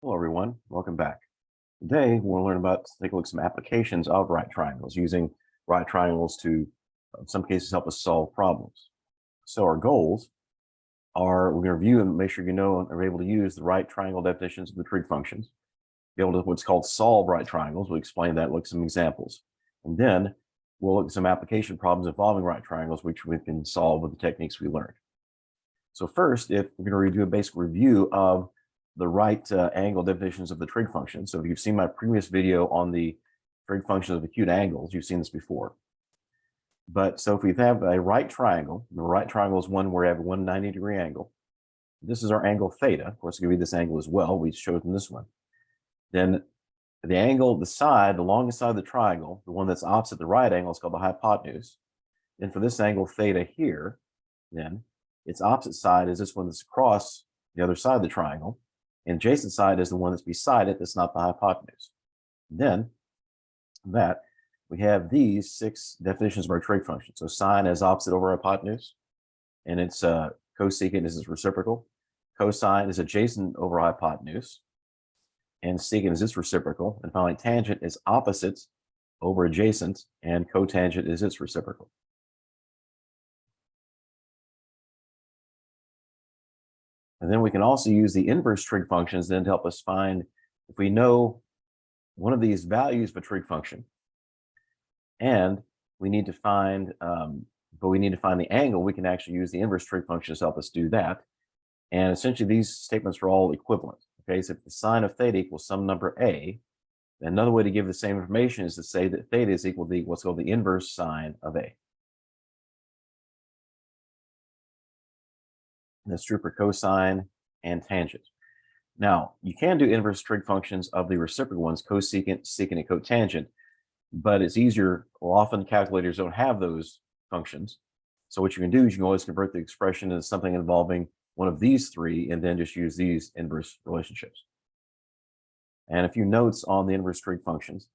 Hello, everyone. Welcome back. Today, we'll learn about take a look at some applications of right triangles, using right triangles to, in some cases, help us solve problems. So our goals are we're going to review and make sure you know and are able to use the right triangle definitions of the trig functions, be able to what's called solve right triangles. We'll explain that, look at some examples. And then we'll look at some application problems involving right triangles, which we can solve with the techniques we learned. So first, if we're going to do a basic review of the right angle definitions of the trig function. So if you've seen my previous video on the trig functions of acute angles, you've seen this before. But so if we have a right triangle, the right triangle is one where we have a 190-degree angle. This is our angle theta. Of course, I'll give you this angle as well. We showed in this one. Then the angle, the side, the longest side of the triangle, the one that's opposite the right angle, is called the hypotenuse. And for this angle theta here, then its opposite side is this one that's across the other side of the triangle. And adjacent side is the one that's beside it, that's not the hypotenuse. Then that we have these 6 definitions of our trig function. So sine is opposite over hypotenuse, and its cosecant is its reciprocal. Cosine is adjacent over hypotenuse, and secant is its reciprocal. And finally, tangent is opposite over adjacent, and cotangent is its reciprocal. And then we can also use the inverse trig functions then to help us find, if we know one of these values of a trig function, and we need to find, the angle, we can actually use the inverse trig functions to help us do that. And essentially these statements are all equivalent. Okay, so if the sine of theta equals some number a, then another way to give the same information is to say that theta is equal to what's called the inverse sine of a. And that's true for cosine and tangent. Now, you can do inverse trig functions of the reciprocal ones, cosecant, secant, and cotangent, but it's easier. Well, often calculators don't have those functions. So what you can do is you can always convert the expression into something involving one of these 3 and then just use these inverse relationships. And a few notes on the inverse trig functions.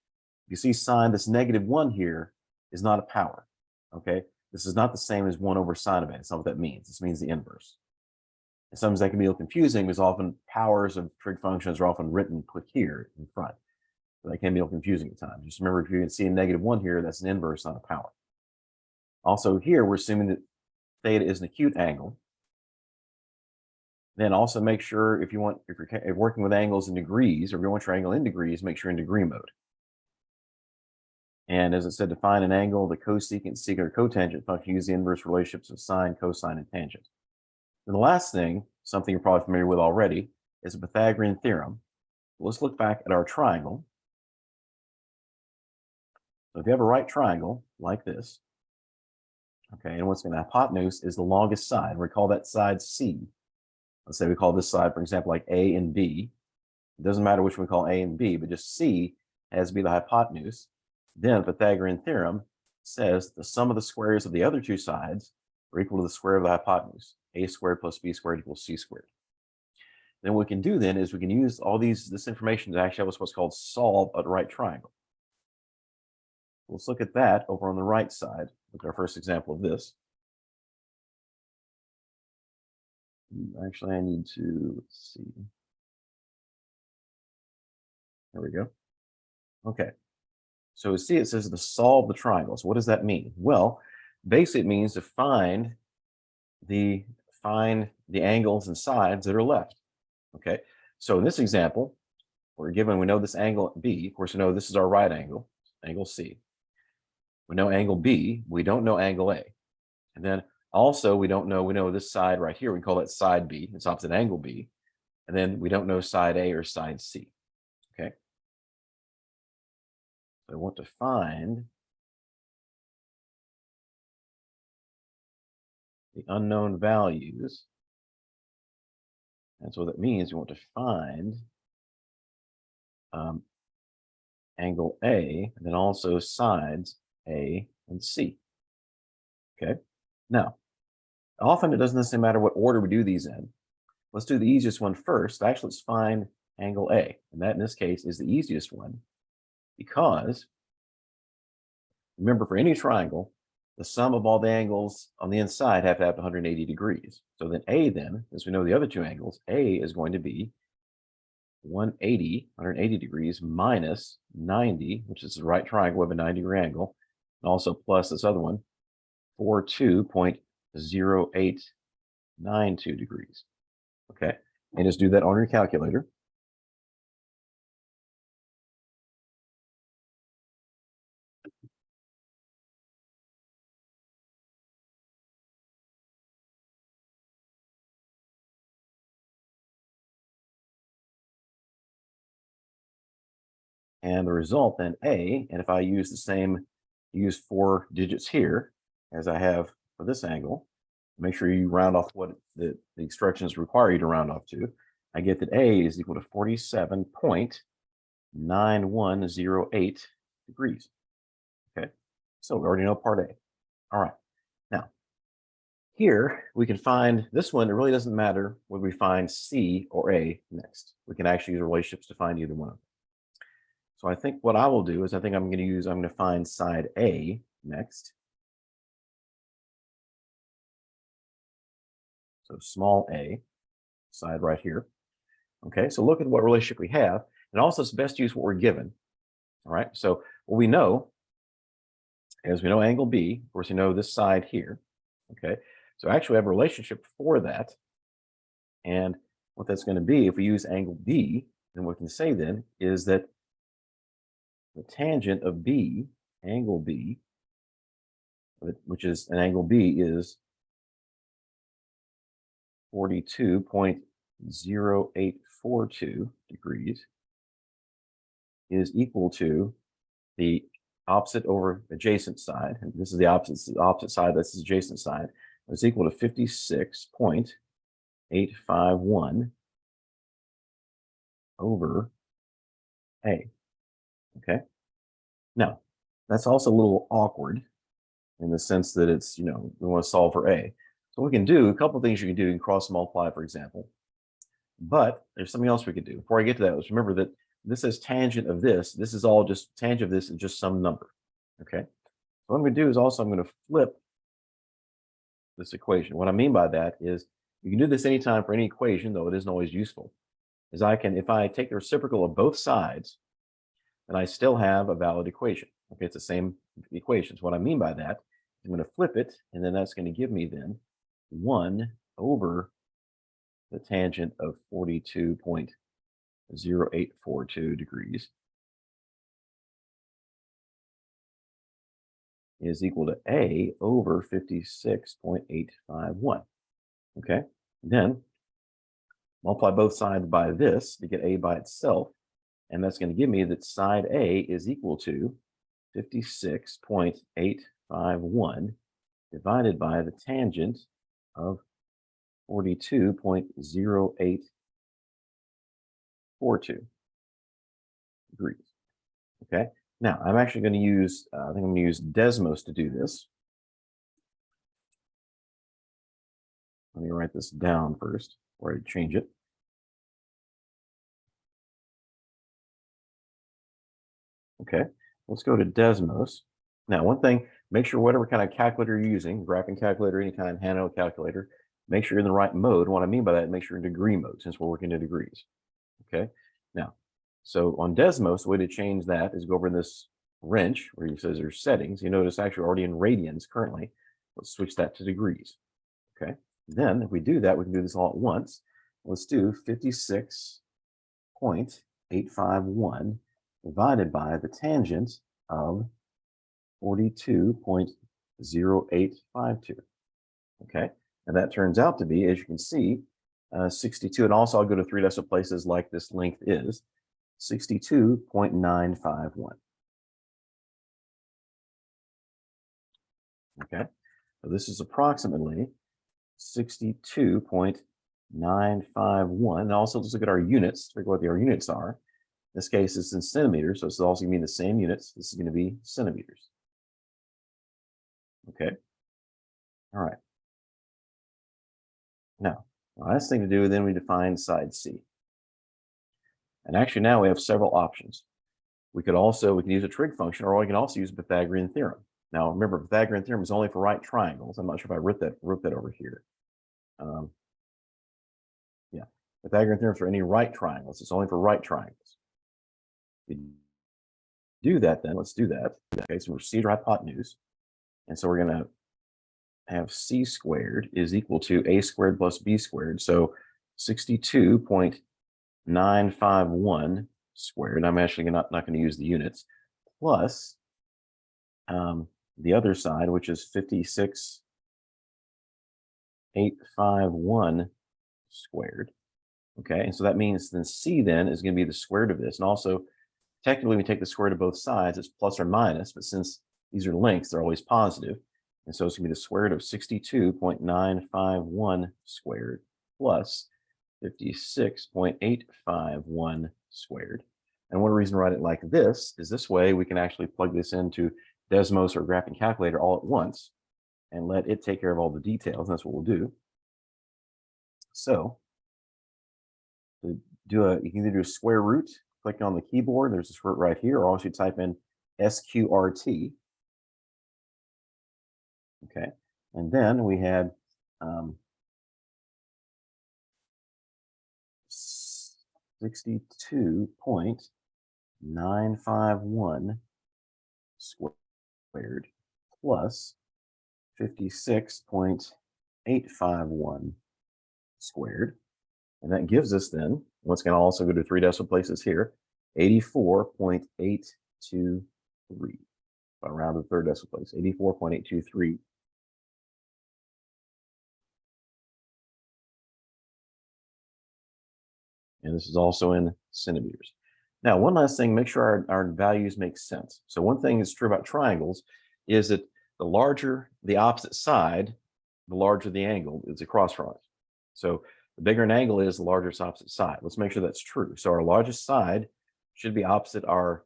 You see sine, this -1 here is not a power. Okay, this is not the same as 1 over sine of a. That's not what that means. This means the inverse. And sometimes that can be a little confusing because often powers of trig functions are often written put here in front. So that can be a little confusing at times. Just remember, if you can see a -1 here, that's an inverse, not a power. Also here, we're assuming that theta is an acute angle. Then also make sure if you're working with angles in degrees, or if you want your angle in degrees, make sure in degree mode. And as I said, to find an angle, the cosecant, secant, or cotangent function, use the inverse relationships of sine, cosine, and tangent. And the last thing, something you're probably familiar with already, is the Pythagorean theorem. Let's look back at our triangle. So if you have a right triangle like this, okay, and what's going to hypotenuse is the longest side. We call that side C. Let's say we call this side, for example, like A and B. It doesn't matter which we call A and B, but just C has to be the hypotenuse. Then the Pythagorean theorem says the sum of the squares of the other 2 sides are equal to the square of the hypotenuse. A squared plus B squared equals C squared. Then what we can do then is we can use all this information to actually help us what's called solve a right triangle. Let's look at that over on the right side. Look at our first example of this. Actually, I need to, let's see. There we go. Okay. So see, it says to solve the triangle. So what does that mean? Well, basically it means to find the angles and sides that are left. Okay. So in this example, we know this angle B. Of course, we know this is our right angle, angle C. We know angle B. We don't know angle A. And then also we know this side right here. We call that side B. It's opposite angle B. And then we don't know side A or side C. Okay. So I want to find the unknown values. That's what that means. We want to find angle A, and then also sides A and C. Okay. Now, often it doesn't necessarily matter what order we do these in. Let's do the easiest one first. Actually, let's find angle A. And that in this case is the easiest one because remember, for any triangle, the sum of all the angles on the inside have to have 180 degrees. So then A then, as we know the other 2 angles, A is going to be 180 degrees minus 90, which is the right triangle with a 90-degree angle, and also plus this other one, 42.0892 degrees. Okay, and just do that on your calculator. And the result then A, and if I use the same, use 4 digits here as I have for this angle, make sure you round off what the instructions require you to round off to. I get that A is equal to 47.9108 degrees. Okay, so we already know part A. All right, now here we can find this one. It really doesn't matter whether we find C or A next. We can actually use relationships to find either one of them. So I think what I will do is I'm going to find side A next. So small a, side right here. Okay, so look at what relationship we have. And also it's best to use what we're given. All right, so what we know is we know angle B, of course we know this side here. Okay, so actually we have a relationship for that. And what that's going to be, if we use angle B, then what we can say then is that the tangent of B, angle B, which is an angle B, is 42.0842 degrees, is equal to the opposite over adjacent side. And this is the opposite side, that's the adjacent side. It's equal to 56.851 over A. Okay. Now, that's also a little awkward in the sense that it's, we want to solve for A. So we can do a couple of things you can do. You can cross multiply, for example. But there's something else we could do. Before I get to that, let's remember that this is tangent of this. This is all just tangent of this is just some number. Okay. So what I'm going to do is also I'm going to flip this equation. What I mean by that is you can do this anytime for any equation, though it isn't always useful. Is if I take the reciprocal of both sides, then I still have a valid equation. Okay, it's the same equation. So what I mean by that, I'm going to flip it, and then that's going to give me then 1 over the tangent of 42.0842 degrees is equal to A over 56.851. Okay, then multiply both sides by this to get A by itself, and that's going to give me that side A is equal to 56.851 divided by the tangent of 42.0842 degrees. Okay, now I'm actually going to use, I think I'm going to use Desmos to do this. Let me write this down first before I change it. Okay, let's go to Desmos. Now, one thing, make sure whatever kind of calculator you're using, graphing calculator, any kind of handheld calculator, make sure you're in the right mode. What I mean by that, make sure you're in degree mode since we're working in degrees. Okay, now, so on Desmos, the way to change that is go over in this wrench where it says there's settings. You notice actually already in radians currently. Let's switch that to degrees. Okay, then if we do that, we can do this all at once. Let's do 56.851 divided by the tangent of 42.0852. Okay, and that turns out to be, as you can see, 62. And also, I'll go to 3 decimal places like this length is 62.951. Okay, so this is approximately 62.951. And also, let's look at our units, figure what our units are. In this case, it's in centimeters, so it's also going to be the same units. This is going to be centimeters. Okay. All right. Now, the last thing to do, then we define side C. And actually now we have several options. We can use a trig function, or we can also use a Pythagorean theorem. Now, remember, Pythagorean theorem is only for right triangles. I'm not sure if I wrote that over here. Yeah, Pythagorean theorem for any right triangles. It's only for right triangles. If you do that, then let's do that. Okay, so we're proceed to hypotenuse. And so we're going to have c squared is equal to a squared plus b squared. So 62.951 squared. I'm actually not going to use the units, plus the other side, which is 56.851 squared. Okay, and so that means then c then is going to be the square root of this. And also, technically, we take the square root of both sides. It's plus or minus, but since these are lengths, they're always positive. And so it's going to be the square root of 62.951 squared plus 56.851 squared. And one reason to write it like this is this way we can actually plug this into Desmos or graphing calculator all at once and let it take care of all the details. And that's what we'll do. So to do you can either do a square root, click on the keyboard, there's a square root right here, or also type in SQRT. Okay, and then we had 62.951 squared plus 56.851 squared. And that gives us then, once again, I'll also go to 3 decimal places here, 84.823. Around the 3rd decimal place, 84.823. And this is also in centimeters. Now, one last thing, make sure our values make sense. So one thing that's true about triangles is that the larger the opposite side, the larger the angle is across from it. So the bigger an angle is, the larger its opposite side. Let's make sure that's true. So our largest side should be opposite our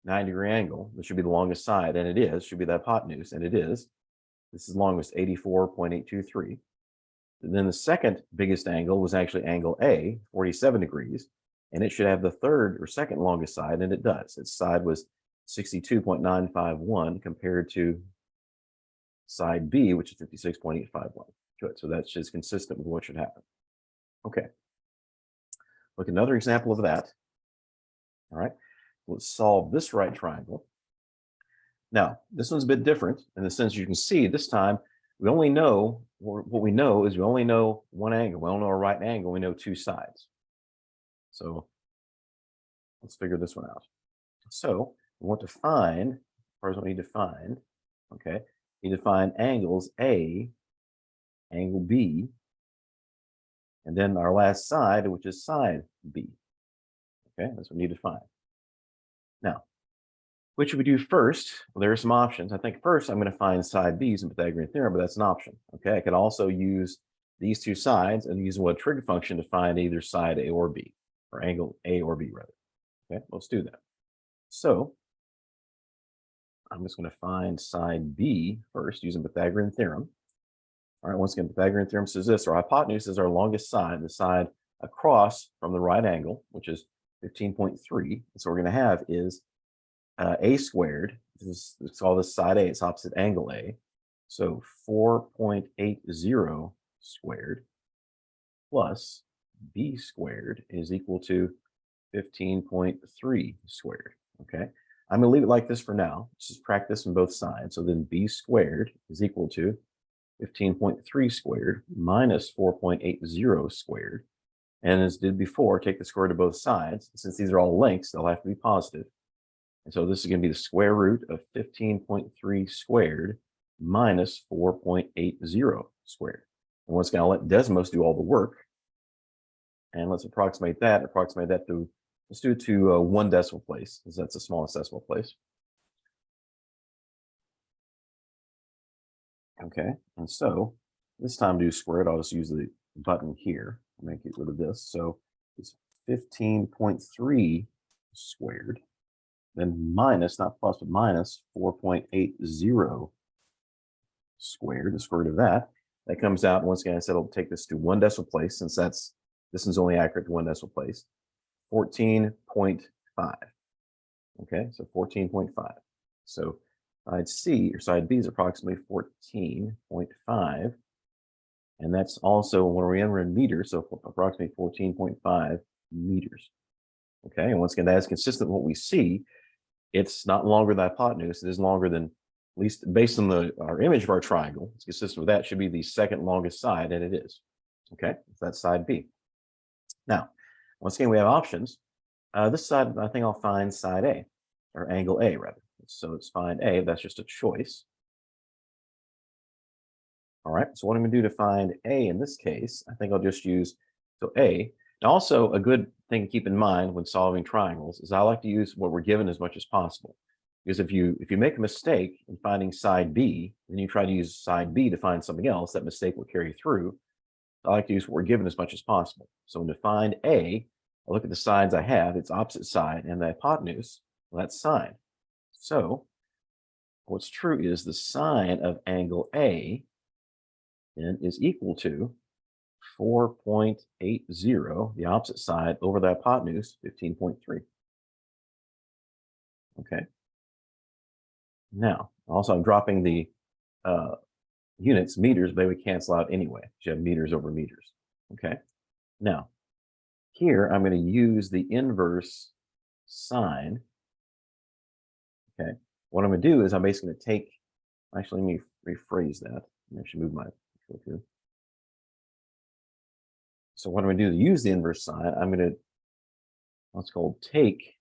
90-degree angle. This should be the longest side, and it is. Should be the hypotenuse, and it is. This is longest, 84.823. And then the second biggest angle was actually angle A, 47 degrees, and it should have the third or second longest side, and it does. Its side was 62.951 compared to side B, which is 56.851. Good. So that's just consistent with what should happen. Okay. Look, another example of that. All right. Let's solve this right triangle. Now, this one's a bit different in the sense you can see this time we only know what we know is we only know one angle. We don't know a right angle. We know two sides. So let's figure this one out. So we want to find, first what we need to find, okay, we need to find angles A, angle B, and then our last side, which is side B. Okay, that's what we need to find. Now, what should we do first? Well, there are some options. I think first I'm going to find side B using Pythagorean theorem, but that's an option. Okay, I could also use these two sides and use a trig function to find either side A or B, or angle A or B rather. Okay, let's do that. So I'm just going to find side B first using Pythagorean theorem. All right, once again, Pythagorean theorem says this: our hypotenuse is our longest side, the side across from the right angle, which is 15.3. And so what we're going to have is A squared, let's call this side A, it's opposite angle A. So 4.80 squared plus B squared is equal to 15.3 squared. Okay, I'm going to leave it like this for now. Let's just practice on both sides. So then B squared is equal to 15.3 squared minus 4.80 squared. And as did before, take the square root of both sides. Since these are all lengths, they'll have to be positive. And so this is going to be the square root of 15.3 squared minus 4.80 squared. And once again, I'll let Desmos do all the work. And let's approximate that to, let's do it to 1 decimal place, because that's the smallest decimal place. Okay, and so this time to do squared, I'll just use the button here, make it rid of this. So it's 15.3 squared, then minus, not plus, but minus 4.80 squared, the square root of that. That comes out, once again, I said I'll take this to 1 decimal place, since this one's only accurate to 1 decimal place, 14.5. Okay, so 14.5. So side C or side B is approximately 14.5. And that's also when we're in meters, so approximately 14.5 meters. Okay, and once again, that is consistent with what we see. It's not longer the hypotenuse. It is longer than, at least based on our image of our triangle, it's consistent with that, should be the second longest side, and it is. Okay, so that's side B. Now, once again, we have options. This side, I think I'll find side A, or angle A, rather. So it's find A, that's just a choice. All right, so what I'm going to do to find A in this case, I think I'll just use, so A. Now also, a good thing to keep in mind when solving triangles is I like to use what we're given as much as possible. Because if you make a mistake in finding side B, then you try to use side B to find something else, that mistake will carry through. I like to use what we're given as much as possible. So to find A, I look at the sides I have, its opposite side, and the hypotenuse, well, that's sine. So what's true is the sine of angle A then is equal to 4.80, the opposite side, over the hypotenuse, 15.3. Okay. Now, also I'm dropping the units, meters, they would cancel out anyway. You have meters over meters. Okay. Now, here I'm going to use the inverse sine. Okay. What I'm going to do is I'm basically going to take, actually, let me rephrase that. I should move my filter. So what I'm going to do to use the inverse sine, I'm going to, what's called take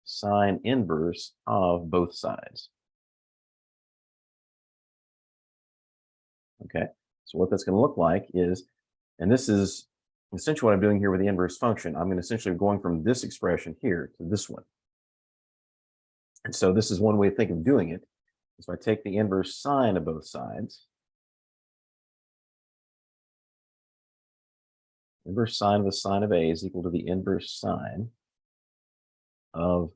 sine inverse of both sides. Okay. So what that's going to look like is, and this is essentially what I'm doing here with the inverse function. I'm going to essentially going from this expression here to this one. And so this is one way to think of doing it. Is if I take the inverse sine of both sides, inverse sine of the sine of A is equal to the inverse sine of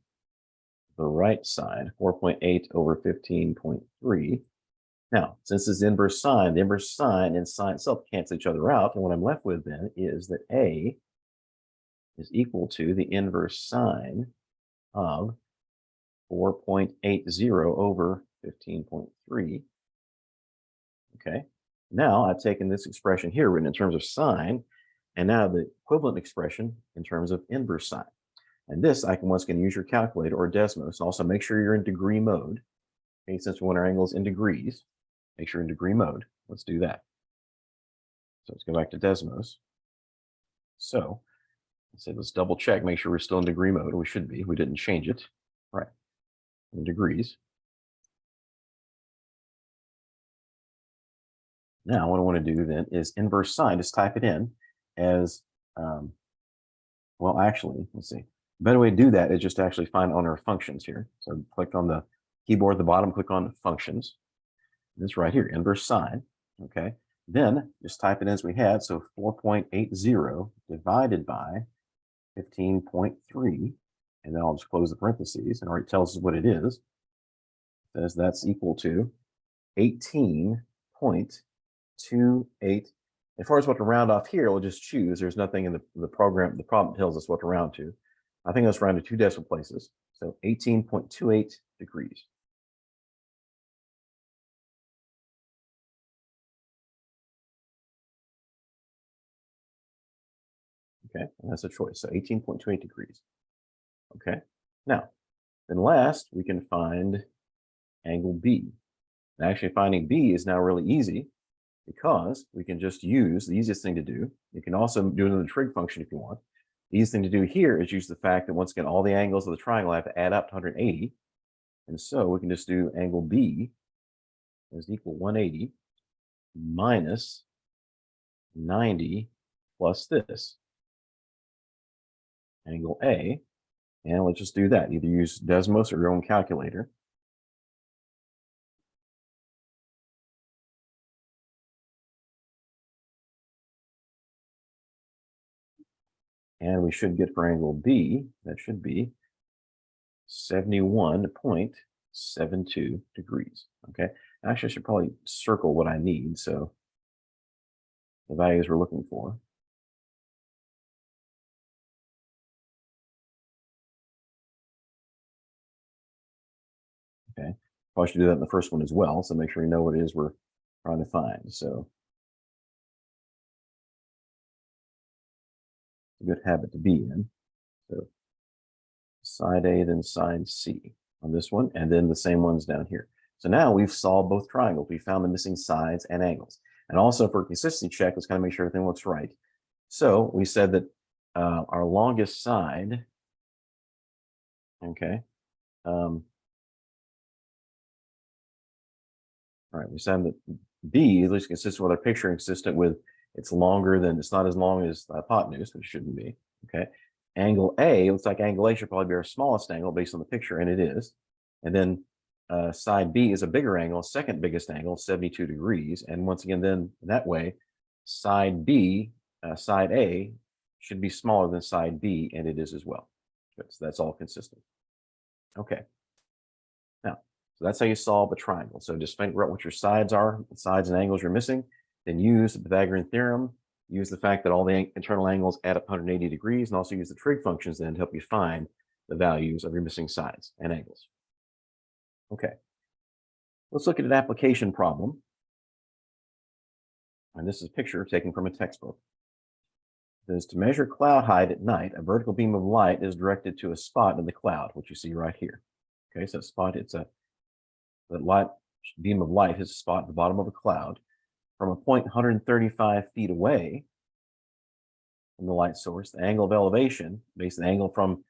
the right side, 4.8 over 15.3. Now, since this is inverse sine, the inverse sine and sine itself cancel each other out. And what I'm left with then is that A is equal to the inverse sine of 4.80 over 15.3. Okay. Now I've taken this expression here written in terms of sine, and now the equivalent expression in terms of inverse sine. And this, I can once again use your calculator or Desmos. Also, make sure you're in degree mode. Okay, since we want our angles in degrees, make sure you're in degree mode. Let's do that. So let's go back to Desmos. So let's double check, make sure we're still in degree mode. We should be. We didn't change it. All right. In degrees. Now, what I want to do then is inverse sine. Just type it in as, well, actually, let's see. A better way to do that is just to actually find on our functions here. So click on the keyboard at the bottom, click on functions. This right here, inverse sine. Okay. Then just type it in as we had. So 4.80 divided by 15.3. And then I'll just close the parentheses, and already tells us what it is. It says that's equal to 18.28. As far as what to round off here, we'll just choose. There's nothing in the program. The problem tells us what to round to. I think let's round to 2 decimal places. So 18.28 degrees. Okay, and that's a choice. So 18.28 degrees. Okay, now, then last, we can find angle B. And actually finding B is now really easy because we can just use the easiest thing to do. You can also do it in the trig function if you want. The easiest thing to do here is use the fact that once again, all the angles of the triangle have to add up to 180. And so we can just do angle B is equal 180 minus 90 plus this, angle A. And let's just do that. Either use Desmos or your own calculator. And we should get for angle B, that should be 71.72 degrees. Okay. Actually, I should probably circle what I need. So the values we're looking for. Okay. Probably should do that in the first one as well. So make sure you know what it is we're trying to find. So it's a good habit to be in. So side A, then side C on this one, and then the same ones down here. So now we've solved both triangles. We found the missing sides and angles. And also for a consistency check, let's kind of make sure everything looks right. So we said that our longest side, okay, all right, we said that B, at least consistent with our picture, and consistent with it's longer than, it's not as long as the hypotenuse, which shouldn't be, okay. Angle A, looks like angle A should probably be our smallest angle based on the picture, and it is. And then side B is a bigger angle, second biggest angle, 72 degrees. And once again, then that way, side B, side A should be smaller than side B, and it is as well. Good, so that's all consistent. Okay. Now, so that's how you solve a triangle. So just figure out what your sides are, the sides and angles you're missing, then use the Pythagorean theorem, use the fact that all the internal angles add up 180 degrees, and also use the trig functions then to help you find the values of your missing sides and angles. Okay, let's look at an application problem. And this is a picture taken from a textbook. It says to measure cloud height at night, a vertical beam of light is directed to a spot in the cloud, which you see right here. Okay, so spot, it's a the light beam of light hits a spot at the bottom of a cloud from a point 135 feet away from the light source. The angle of elevation, basically the angle from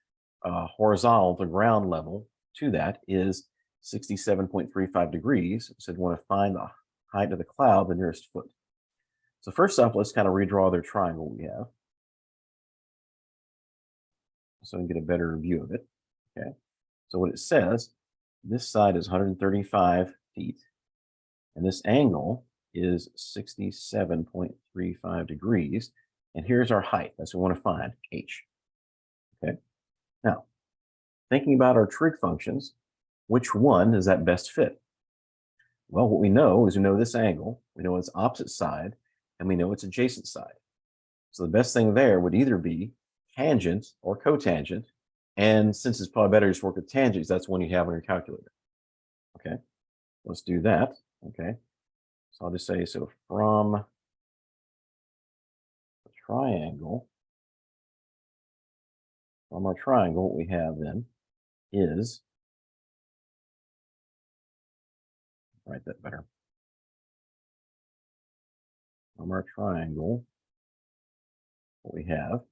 horizontal to ground level to that, is 67.35 degrees. So you want to find the height of the cloud, the nearest foot. So first up, let's kind of redraw their triangle we have, so we can get a better view of it. Okay, so what it says, this side is 135 feet, and this angle is 67.35 degrees. And here's our height. That's what we want to find, h. Okay. Now, thinking about our trig functions, which one is that best fit? Well, what we know is we know this angle, we know its opposite side, and we know its adjacent side. So the best thing there would either be tangent or cotangent. And since it's probably better to just work with tangents, that's one you have on your calculator. Okay, let's do that. Okay, so I'll just say, so from the triangle, from our triangle, what we have then is, write that better. From our triangle, what we have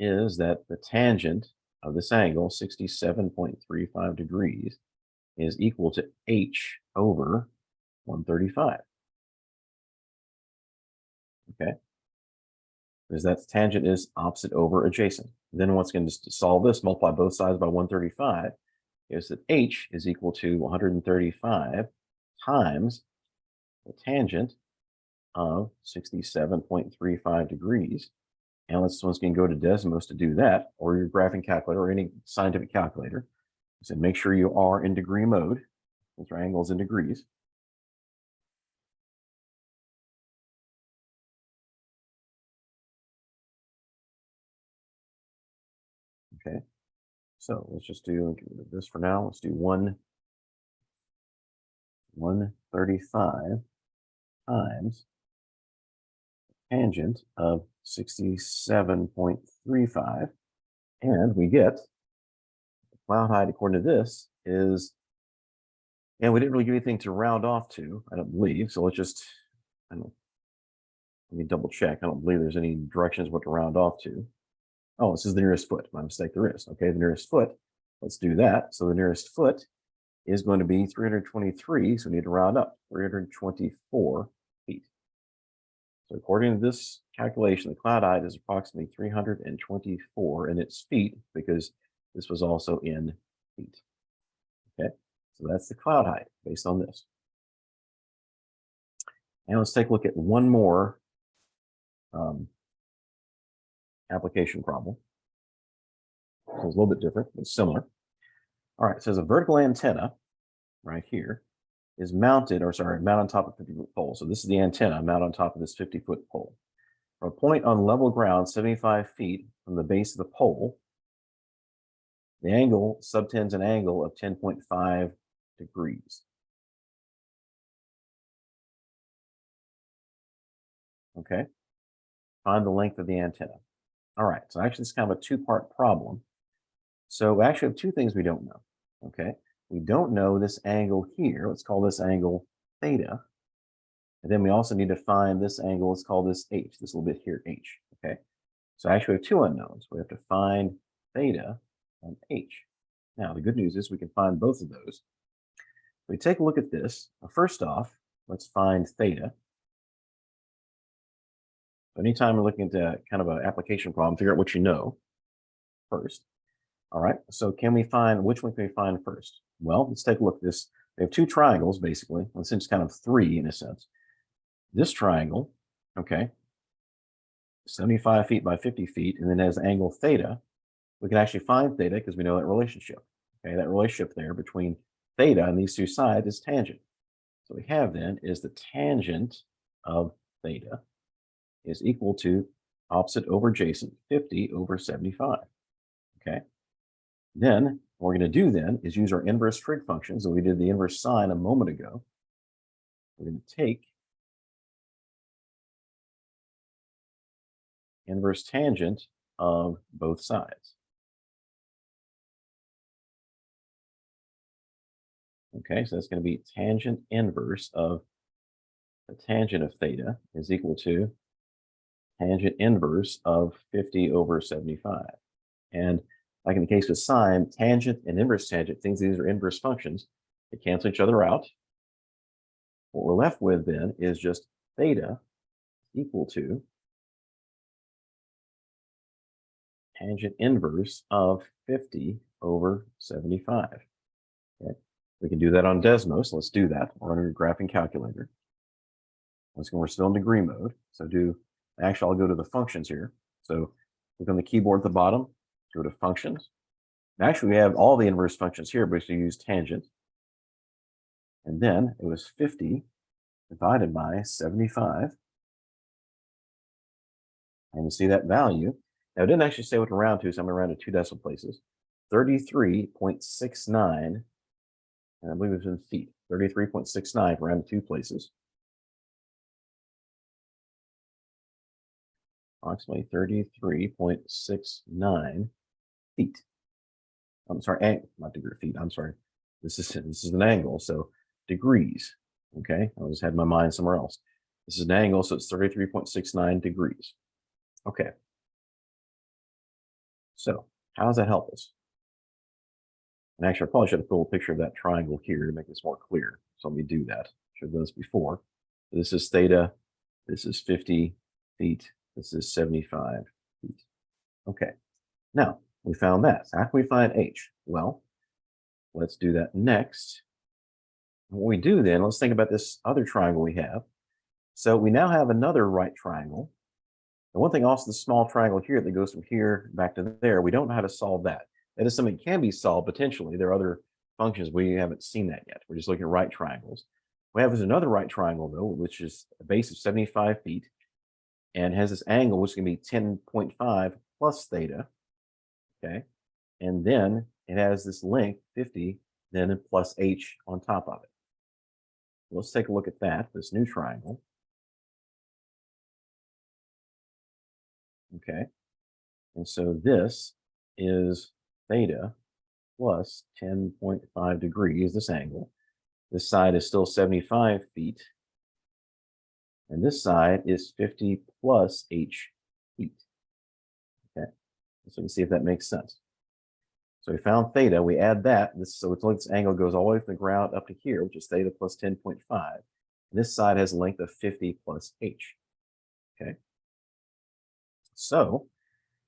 is that the tangent of this angle, 67.35 degrees, is equal to h over 135. Okay, because that tangent is opposite over adjacent. Then once again, just to solve this, multiply both sides by 135, is that h is equal to 135 times the tangent of 67.35 degrees. And let's once again go to Desmos to do that, or your graphing calculator, or any scientific calculator. So make sure you are in degree mode, since our angle is in degrees. Okay, so let's just do this for now. Let's do 135 times tangent of 67.35, and we get the cloud height according to this is, and we didn't really give anything to round off to, I don't believe. So let's just, let me double check. I don't believe there's any directions what to round off to. Oh, this is the nearest foot. My mistake, there is. Okay, the nearest foot. Let's do that. So the nearest foot is going to be 323. So we need to round up, 324 feet. So according to this calculation, the cloud height is approximately 324 in its feet, because this was also in feet. Okay, so that's the cloud height based on this. And let's take a look at one more application problem. So it's a little bit different, but similar. All right, it says a vertical antenna right here is mounted, or sorry, mounted on top of a 50-foot pole. So this is the antenna mounted on top of this 50-foot pole. From a point on level ground 75 feet from the base of the pole, the angle subtends an angle of 10.5 degrees. Okay, find the length of the antenna. All right, so actually it's kind of a two-part problem. So we actually have two things we don't know. Okay, we don't know this angle here. Let's call this angle theta. And then we also need to find this angle. Let's call this h, this little bit here, h. Okay, so actually we have two unknowns. We have to find theta and h. Now, the good news is we can find both of those. If we take a look at this, first off, let's find theta. So anytime we're looking at kind of an application problem, figure out what you know first. All right, so can we find, which one can we find first? Well, let's take a look at this. We have two triangles, basically. Well, it's kind of three in a sense. This triangle, okay, 75 feet by 50 feet, and then has angle theta. We can actually find theta because we know that relationship. Okay, that relationship there between theta and these two sides is tangent. So what we have then is the tangent of theta is equal to opposite over adjacent, 50 over 75. Okay. Then what we're going to do then is use our inverse trig functions. So we did the inverse sine a moment ago. We're going to take inverse tangent of both sides. Okay, so that's going to be tangent inverse of the tangent of theta is equal to tangent inverse of 50 over 75. And like in the case of sine, tangent and inverse tangent, these are inverse functions. They cancel each other out. What we're left with then is just theta equal to tangent inverse of 50 over 75. Okay. We can do that on Desmos. Let's do that. We're on your graphing calculator. We're still in degree mode. So actually, I'll go to the functions here. So click on the keyboard at the bottom, go to functions. And actually, we have all the inverse functions here, but we use tangent. And then it was 50 divided by 75. And you see that value. Now, it didn't actually say what to round to, so I'm going to round to two decimal places. 33.69, and I believe it's in feet. 33.69 round to two places. Approximately 33.69 feet. I'm sorry, not degree feet. I'm sorry. This is an angle, so degrees. Okay, I just had my mind somewhere else. This is an angle, so it's 33.69 degrees. Okay. So how does that help us? And actually, I probably should have pulled a picture of that triangle here to make this more clear. So let me do that. Should have done this before. This is theta. This is 50 feet. This is 75 feet. Okay. Now, we found that. So how can we find h? Well, let's do that next. What we do then, let's think about this other triangle we have. So we now have another right triangle. And one thing also, the small triangle here that goes from here back to there, we don't know how to solve that. That is something that can be solved potentially. There are other functions. We haven't seen that yet. We're just looking at right triangles. We have another right triangle, though, which is a base of 75 feet and has this angle, which is going to be 10.5 plus theta. Okay. And then it has this length, 50, then plus h on top of it. Let's take a look at that, this new triangle. Okay. And so this is theta plus 10.5 degrees, this angle. This side is still 75 feet. And this side is 50 plus h feet. Okay. So we can see if that makes sense. So we found theta, we add that. So this angle goes all the way from the ground up to here, which is theta plus 10.5. And this side has a length of 50 plus h. Okay. So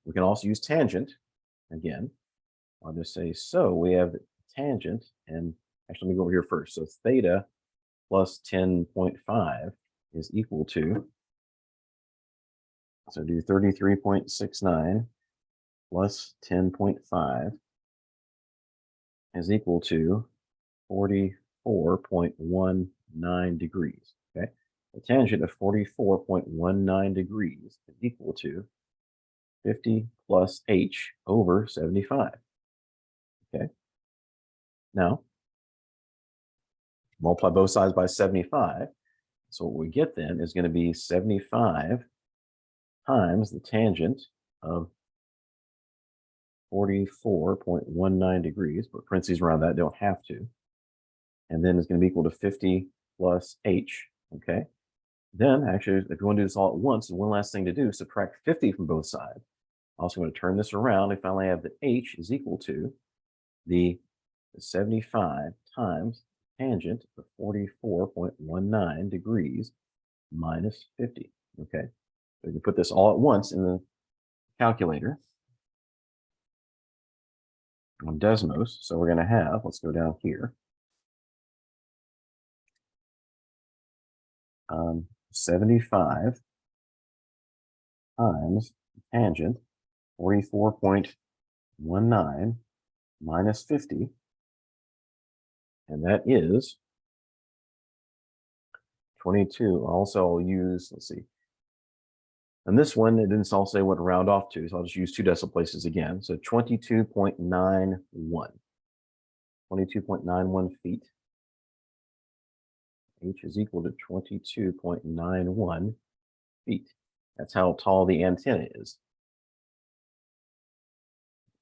we can also use tangent again. I'll just say, so we have tangent, and actually, let me go over here first. So theta plus 10.5 is equal to, so do 33.69 plus 10.5 is equal to 44.19 degrees. Okay. The tangent of 44.19 degrees is equal to 50 plus h over 75. Okay. Now, multiply both sides by 75. So what we get then is going to be 75 times the tangent of 44.19 degrees, but parentheses around that, don't have to. And then it's going to be equal to 50 plus h, okay? Then, actually, if you want to do this all at once, one last thing to do is subtract 50 from both sides. Also going to turn this around. I finally have that h is equal to the 75 times tangent of 44.19 degrees minus 50, okay? So you can put this all at once in the calculator on Desmos. So we're going to have, let's go down here, 75 times tangent 44.19 minus 50, and that is 22. Also, I'll use, let's see, and this one, it didn't all say what to round off to, so I'll just use 2 decimal places again. So 22.91. 22.91 feet. H is equal to 22.91 feet. That's how tall the antenna is.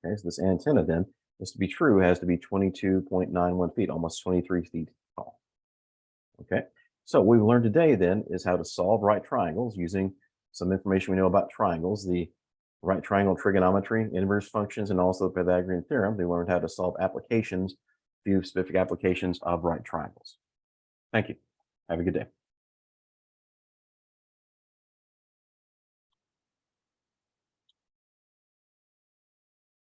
Okay, so this antenna then, just to be true, has to be 22.91 feet, almost 23 feet tall. Okay, so what we've learned today then is how to solve right triangles using some information we know about triangles, the right triangle trigonometry, inverse functions, and also the Pythagorean theorem. They learned how to solve applications, few specific applications of right triangles. Thank you. Have a good day.